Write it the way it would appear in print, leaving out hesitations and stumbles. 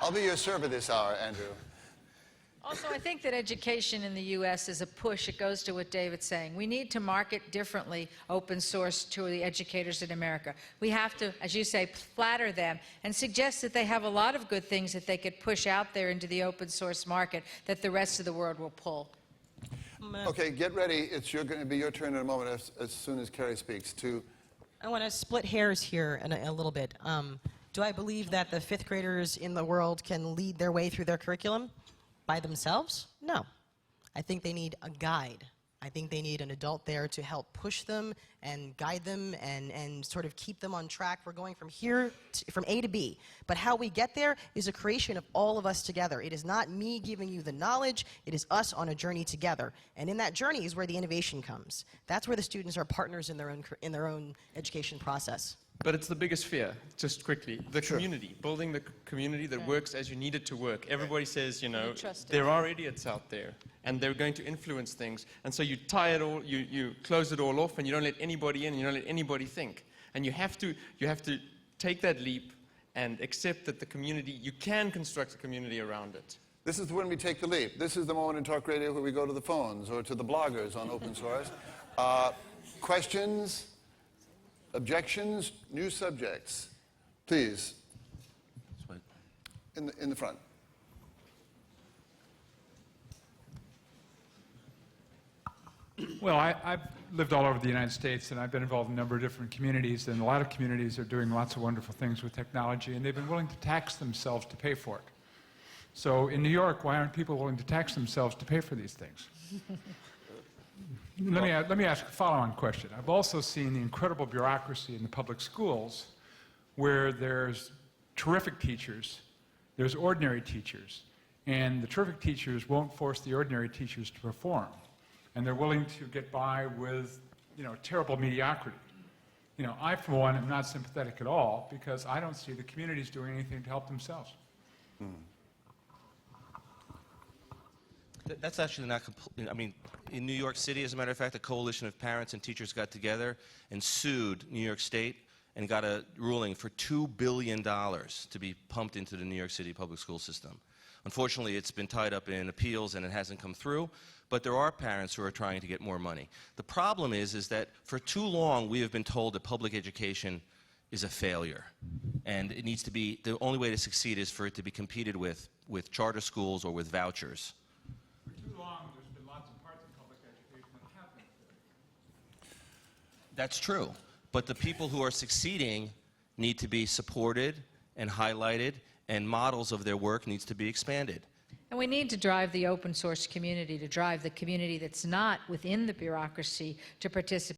I'll be your server this hour, Andrew. Also, I think that education in the U.S. is a push. It goes to what David's saying. We need to market differently open source to the educators in America. We have to, as you say, flatter them and suggest that they have a lot of good things that they could push out there into the open source market that the rest of the world will pull. Okay, get ready. It's going to be your turn in a moment as soon as Carrie speaks. I want to split hairs here a little bit. Do I believe that the fifth graders in the world can lead their way through their curriculum by themselves? No. I think they need a guide. I think they need an adult there to help push them and guide them and sort of keep them on track. We're going from here, from A to B. But how we get there is a creation of all of us together. It is not me giving you the knowledge. It is us on a journey together. And in that journey is where the innovation comes. That's where the students are partners in their own education process. But it's the biggest fear, just quickly. The community, building the community that works as you need it to work. Everybody says, you know, there are idiots out there, and they're going to influence things. And so you tie it all, you close it all off, and you don't let anybody in, and you don't let anybody think. And you have to take that leap and accept that the community, you can construct a community around it. This is when we take the leap. This is the moment in talk radio where we go to the phones or to the bloggers on open source. Questions? Objections? New subjects? Please. In the front. Well, I've lived all over the United States, and I've been involved in a number of different communities, and a lot of communities are doing lots of wonderful things with technology, and they've been willing to tax themselves to pay for it. So in New York, why aren't people willing to tax themselves to pay for these things? Let me ask a follow-on question. I've also seen the incredible bureaucracy in the public schools where there's terrific teachers, there's ordinary teachers, and the terrific teachers won't force the ordinary teachers to perform. And they're willing to get by with, you know, terrible mediocrity. You know, I, for one, am not sympathetic at all because I don't see the communities doing anything to help themselves. That's actually not complete. I mean, in New York City, as a matter of fact, a coalition of parents and teachers got together and sued New York State and got a ruling for $2 billion to be pumped into the New York City public school system. Unfortunately, it's been tied up in appeals and it hasn't come through, but there are parents who are trying to get more money. The problem is that for too long we have been told that public education is a failure, and it needs to be, the only way to succeed is for it to be competed with charter schools or with vouchers. That's true, but the people who are succeeding need to be supported and highlighted, and models of their work needs to be expanded. And we need to drive the open source community, to drive the community that's not within the bureaucracy to participate.